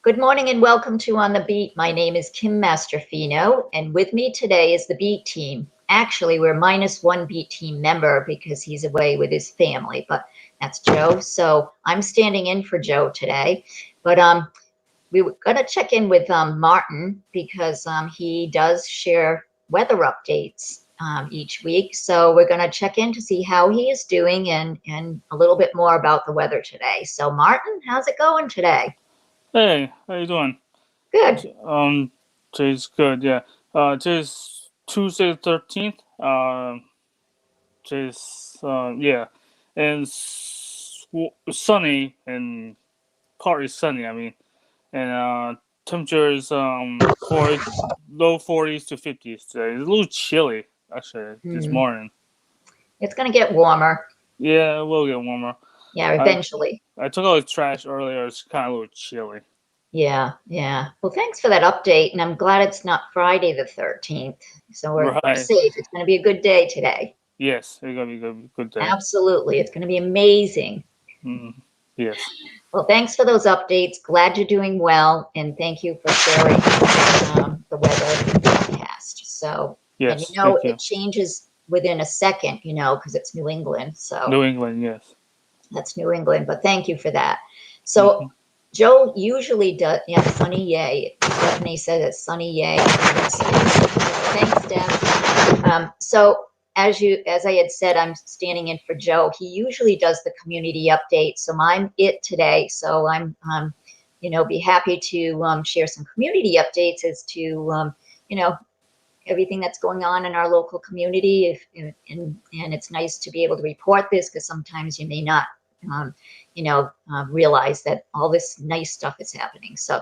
Good morning and welcome to On the Beat. My name is Kim Masterfino, and with me today is the Beat team. Actually, we're minus one Beat team member because he's away with his family, but that's Joe. So I'm standing in for Joe today. But we were going to check in with Martin because he does share weather updates each week. So we're going to check in to see how he is doing and a little bit more about the weather today. So Martin, how's it going today? Hey, how you doing? Good. Today's good. Yeah. Today's Tuesday the 13th. Today's yeah, and sunny and partly sunny. I mean, and temperature is low 40s to 50s today. It's a little chilly actually this Hmm. morning. It's going to get warmer. Yeah, it will get warmer. Yeah, I eventually. I took out the trash earlier. It's kind of a little chilly. Yeah, yeah. Well, thanks for that update, and I'm glad it's not Friday the 13th. So we're Right. safe. It's going to be a good day today. Yes, it's gonna be a good day. Absolutely. It's going to be amazing. Mm, yes. Well, thanks for those updates. Glad you're doing well, and thank you for sharing the weather forecast. So, and Yes, thank it you. changes within a second, because it's New England. So New England, yes. that's New England, but thank you for that. So Hmm. Joe usually does, yeah, sunny yay. Stephanie said it's sunny yay. Thanks, Steph. So as I had said, I'm standing in for Joe. He usually does the community update, so I'm it today. So I'm, be happy to share some community updates as to, you know, everything that's going on in our local community. And it's nice to be able to report this because sometimes you may not, realize that all this nice stuff is happening. So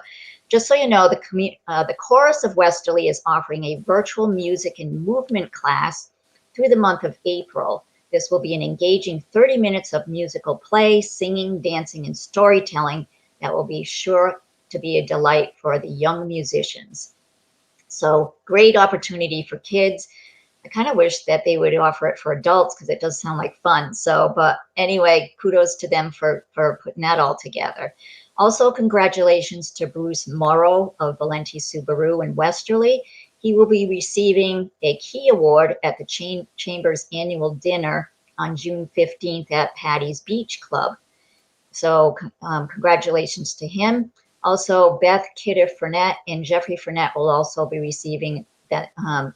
just so you know, the Chorus of Westerly is offering a virtual music and movement class through the month of April. This will be an engaging 30 minutes of musical play, singing, dancing, and storytelling that will be sure to be a delight for the young musicians. So great opportunity for kids. I kind of wish that they would offer it for adults because it does sound like fun. So, but anyway, kudos to them for putting that all together. Also, congratulations to Bruce Morrow of Valenti Subaru in Westerly. He will be receiving a Key Award at the Chamber's annual dinner on June 15th at Patty's Beach Club. So congratulations to him. Also, Beth Kidder Fournette and Jeffrey Fournette will also be receiving that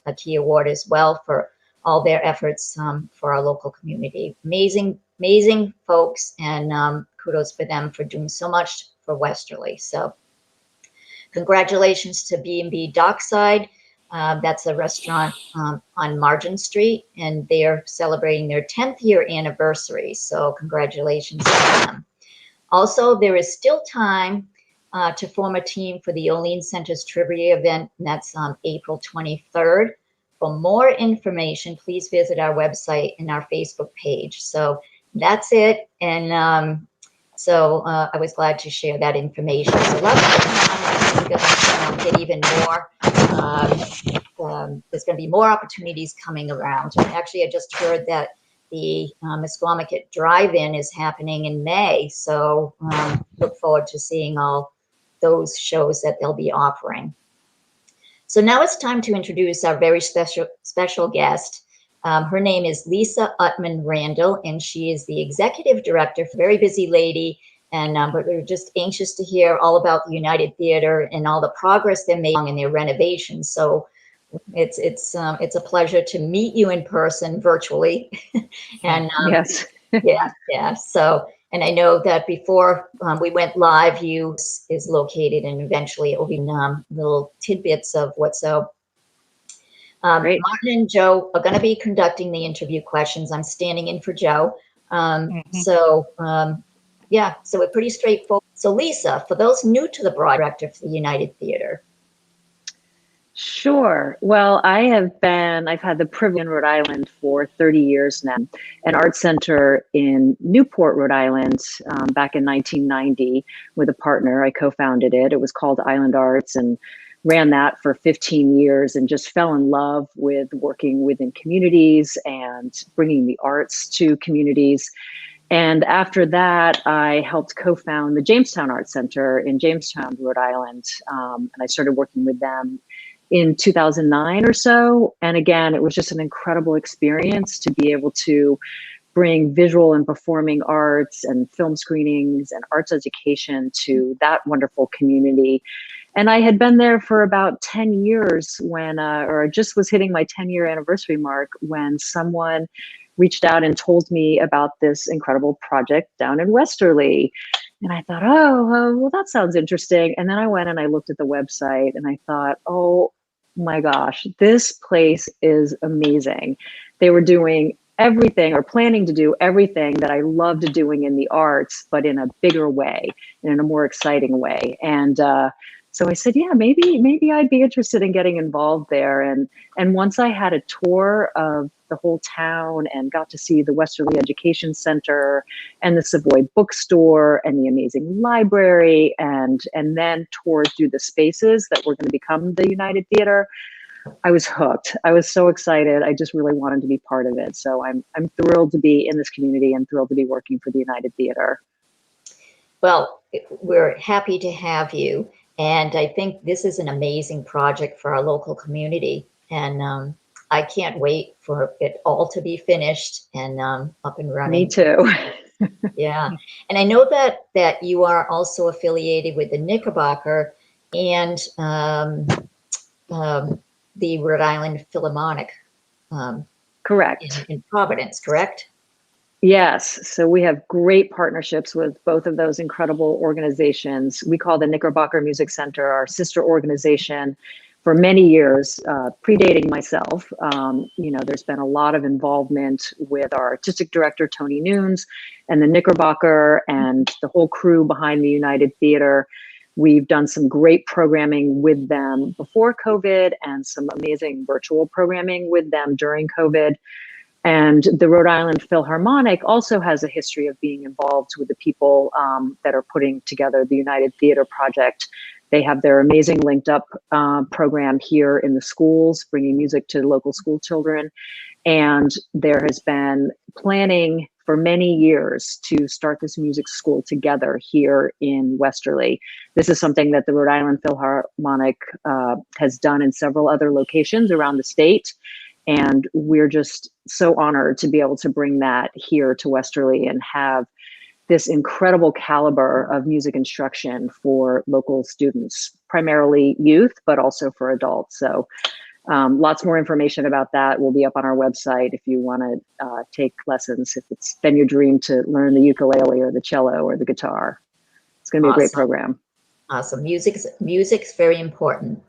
a key award as well for all their efforts for our local community. Amazing folks, and kudos for them for doing so much for Westerly. So congratulations to B&B Dockside. That's a restaurant on Margin Street, and they are celebrating their 10th year anniversary. So congratulations to them. Also, there is still time to form a team for the Olean Center's Trivia event, and that's on April 23rd. For more information, please visit our website and our Facebook page. So that's it. And I was glad to share that information. So let's get even more. There's going to be more opportunities coming around. And actually, I just heard that the Misquamicut Drive-In is happening in May. So look forward to seeing all those shows that they'll be offering. So now it's time to introduce our very special guest. Her name is Lisa Utman Randall, and she is the executive director for a very busy lady. And but we're just anxious to hear all about the United Theater and all the progress they're making in their renovations. So it's a pleasure to meet you in person virtually. And Yes. yeah. So, and I know that before we went live, you is located, and eventually it will be little tidbits of what's so. Great. Martin and Joe are going to be conducting the interview questions. I'm standing in for Joe. Hmm. Yeah, so we're pretty straightforward. So Lisa, for those new to the broad director for the United Theater. Sure. Well, I've had the privilege in Rhode Island for 30 years now, an art center in Newport, Rhode Island, back in 1990 with a partner. I co-founded it. It was called Island Arts and ran that for 15 years and just fell in love with working within communities and bringing the arts to communities. And after that, I helped co-found the Jamestown Art Center in Jamestown, Rhode Island. And I started working with them in 2009 or so. And again, it was just an incredible experience to be able to bring visual and performing arts and film screenings and arts education to that wonderful community. And I had been there for about 10 years when, or I just was hitting my 10-year anniversary mark when someone reached out and told me about this incredible project down in Westerly. And I thought, well, that sounds interesting. And then I went and I looked at the website and I thought, oh my gosh, this place is amazing. They were doing everything or planning to do everything that I loved doing in the arts, but in a bigger way, in a more exciting way. And so I said, yeah, maybe I'd be interested in getting involved there. And once I had a tour of the whole town and got to see the Westerly Education Center and the Savoy Bookstore and the amazing library, and then toured through the spaces that were going to become the United Theater, I was hooked. I was so excited. I just really wanted to be part of it. So I'm thrilled to be in this community and thrilled to be working for the United Theater. Well, we're happy to have you. And I think this is an amazing project for our local community. And I can't wait for it all to be finished and up and running. Me too. Yeah. And I know that you are also affiliated with the Knickerbocker and the Rhode Island Philharmonic. Correct. In Providence, correct? Yes. So we have great partnerships with both of those incredible organizations. We call the Knickerbocker Music Center our sister organization for many years, predating myself. There's been a lot of involvement with our artistic director, Tony Nunes, and the Knickerbocker and the whole crew behind the United Theater. We've done some great programming with them before COVID and some amazing virtual programming with them during COVID. And the Rhode Island Philharmonic also has a history of being involved with the people that are putting together the United Theater project. They have their amazing Linked Up program here in the schools, bringing music to local school children. And there has been planning for many years to start this music school together here in Westerly. This is something that the Rhode Island Philharmonic has done in several other locations around the state. And we're just so honored to be able to bring that here to Westerly and have this incredible caliber of music instruction for local students, primarily youth, but also for adults. So lots more information about that will be up on our website if you want to take lessons, if it's been your dream to learn the ukulele or the cello or the guitar. It's going to be a great program. Awesome. Music's very important.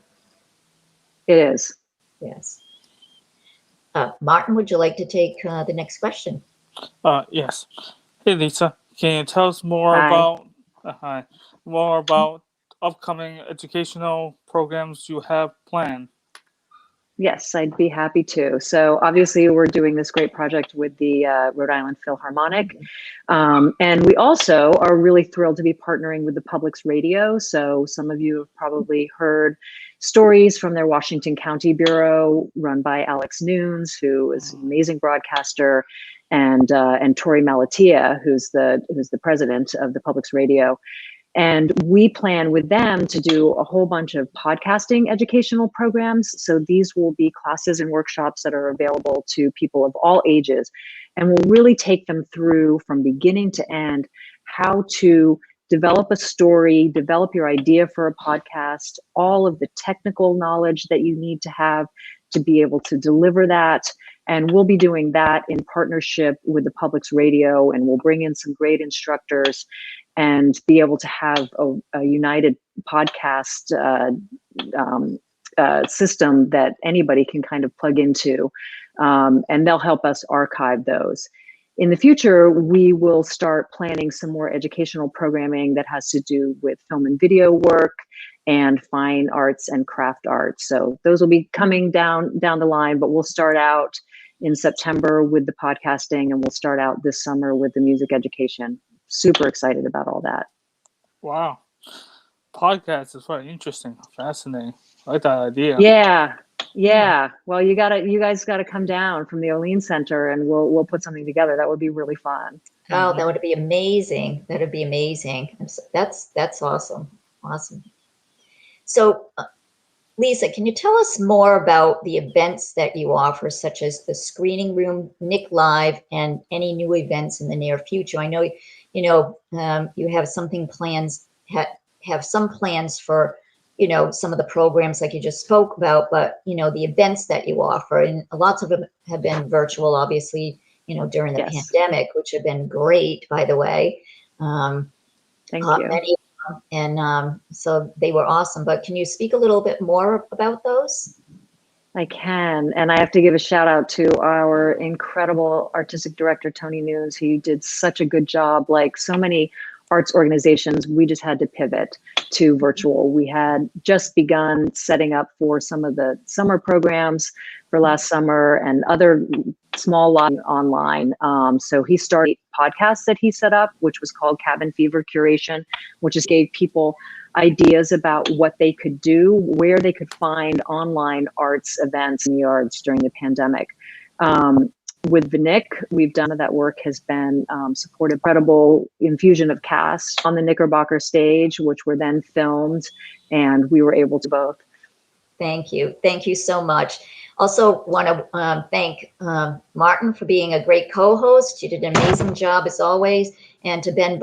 It is. Yes. Martin, would you like to take the next question? Yes. Hey, Lisa, can you tell us more about upcoming educational programs you have planned? Yes, I'd be happy to. So obviously we're doing this great project with the Rhode Island Philharmonic. And we also are really thrilled to be partnering with the Public's Radio. So some of you have probably heard stories from their Washington County Bureau run by Alex Nunes, who is an amazing broadcaster, and Tori Malatia, who's the president of the Public's Radio. And we plan with them to do a whole bunch of podcasting educational programs. So these will be classes and workshops that are available to people of all ages. And we'll really take them through from beginning to end, how to develop a story, develop your idea for a podcast, all of the technical knowledge that you need to have to be able to deliver that. And we'll be doing that in partnership with the Public's Radio, and we'll bring in some great instructors and be able to have a united podcast system that anybody can kind of plug into, and they'll help us archive those. In the future, we will start planning some more educational programming that has to do with film and video work and fine arts and craft arts. So those will be coming down the line, but we'll start out in September with the podcasting, and we'll start out this summer with the music education. Super excited about all that. Wow. Podcast is very interesting, fascinating. I like that idea. Yeah. Yeah. Well, you guys gotta come down from the Olean Center, and we'll put something together. That would be really fun. Oh, that would be amazing. That would be amazing. That's awesome. Awesome. So, Lisa, can you tell us more about the events that you offer, such as the Screening Room, Nick Live, and any new events in the near future? I know, you have something plans have some plans for, some of the programs like you just spoke about, but the events that you offer, and lots of them have been virtual, obviously, during the Yes. pandemic, which have been great, by the way. Thank you. Many and so they were awesome. But can you speak a little bit more about those? I can. And I have to give a shout out to our incredible artistic director, Tony Nunes. He did such a good job. Like so many arts organizations, we just had to pivot to virtual. We had just begun setting up for some of the summer programs for last summer and other small online. So he started a podcast that he set up, which was called Cabin Fever Curation, which just gave people ideas about what they could do, where they could find online arts events in the arts during the pandemic. With the Nick, we've done that work has been supported incredible infusion of cast on the Knickerbocker stage, which were then filmed, and we were able to both. Thank you. Thank you so much. Also want to thank Martin for being a great co-host. You did an amazing job as always. And to Ben